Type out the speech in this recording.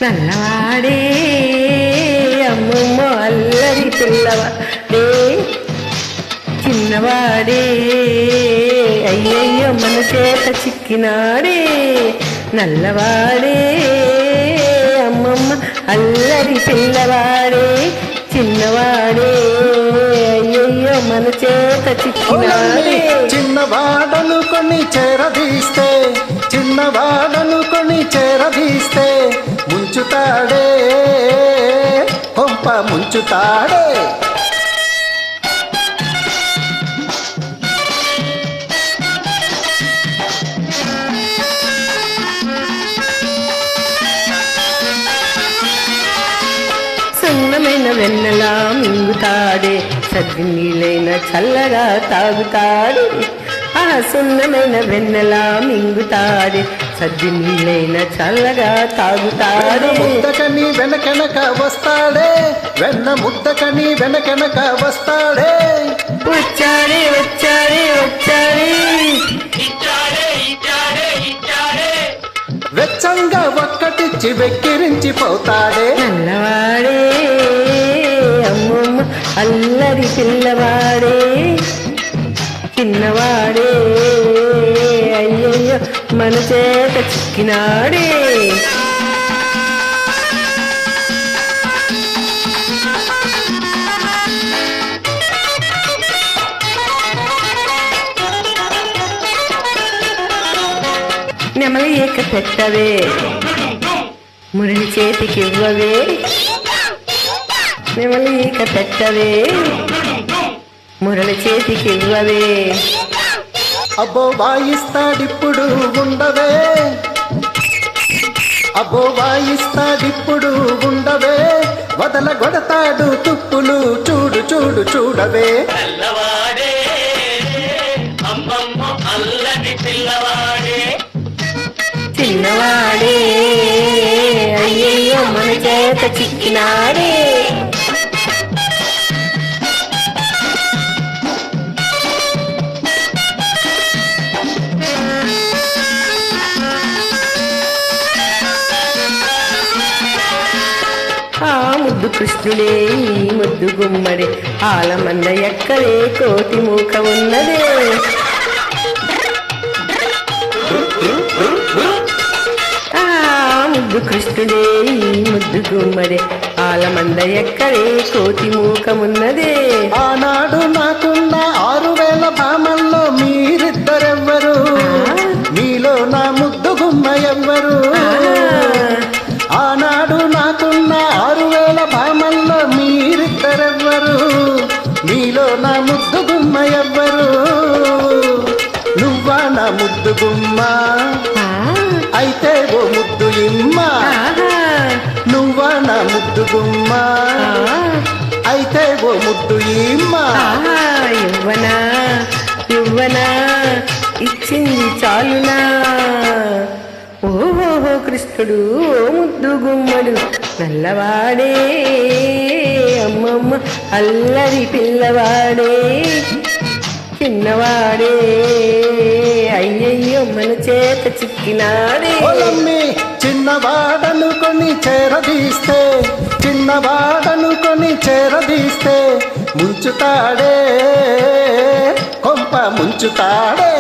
నల్లవాడే అమ్మమ్మ అల్లరి పిల్లవాడే చిన్నవాడే అయ్యయ్యో మన చేత చిక్కినాడే నల్లవాడే అమ్మమ్మ అల్లరి పిల్లవాడే చిన్నవాడే అయ్యయ్యో మన చేత చిక్కినాడే. చిన్నవాడను కొని చేరదీస్తే చిన్నవాడను కొని చేరదీస్తే ముంచుతాడే కొంప ముంచుతాడే. సున్నమైన వెన్నెలా మింగుతాడే సద్ది నీళ్ళైన చల్లగా తాగుతాడే. ఆ సున్నమైన వెన్నెలా మింగుతాడే సద్ది నీళ్ళైన చల్లగా తాగుతాడే. ముద్దకని వెనకెనక వస్తాడే వెన్న ముద్దకని వెనకెనక వస్తాడే. వచ్చాడే వచ్చాడే వచ్చాడే వెచ్చంగా ఒక్కటిచ్చి వెక్కిరించి పోతాడే. నల్లవాడే అమ్మమ్మ అల్లరి పిల్లవాడే చిన్నవాడే అయ్యయ్యో మన చేత చిక్కినాడే. నెమలి ఏక పెట్టవే మురళి చేతికివ్వవే నెమలి ఏక పెట్టవే మురళి చేతికివ్వవే. అబ్బో వాయిస్తాడిప్పుడు ఉండవే అబ్బో వాయిస్తాడిప్పుడు ఉండవే వదల గొడతాడు తుప్పులు చూడు చూడు చూడవే. నల్లవాడే అమ్మమ్మ అల్లరి పిల్లవాడే చిన్నవాడే అయ్యయ్యో మన చేత చిక్కినాడే. ఆ ముద్దు కృష్ణుడే ఈ ముద్దు గుమ్మడే ఆలమంద ఎక్కడే కోటి మూక ఉన్నదే. ఆ ముద్దు కృష్ణుడే ఈ ముద్దు గుమ్మడే ఆలమంద ఎక్కడే కోటి మూకమున్నదే. ఆనాడు నాకున్న 6000 భామల్లో మీరిద్దరెవ్వరు మీలో నా ముద్దు గుమ్మ ఎవ్వరు. ఆనాడు నాకున్న 6000 భామల్లో మీరిద్దరెవ్వరు మీలో నా ముద్దు గుమ్మ ఎవ్వరు. నువ్వా నా ముద్దు గుమ్మ అయితే ఓ ముద్దు ఇమ్మ. నువ్వా నా ముద్దు గుమ్మ అయితే ఓ ముద్దు ఇమ్మ. ఇవ్వనా ఇవ్వనా ఇచ్చింది చాలునా. ఓహో కృష్ణుడు ఓ ముద్దు గుమ్మడు నల్లవాడే అమ్మమ్మ అల్లరి పిల్లవాడే చిన్నవాడే అయ్యయ్యో మన చేత చిక్కినాడే. చిన్నవాడను కొని చేరదీస్తే చిన్నవాడను కొని చేరదీస్తే ముంచుతాడే కొంప ముంచుతాడే.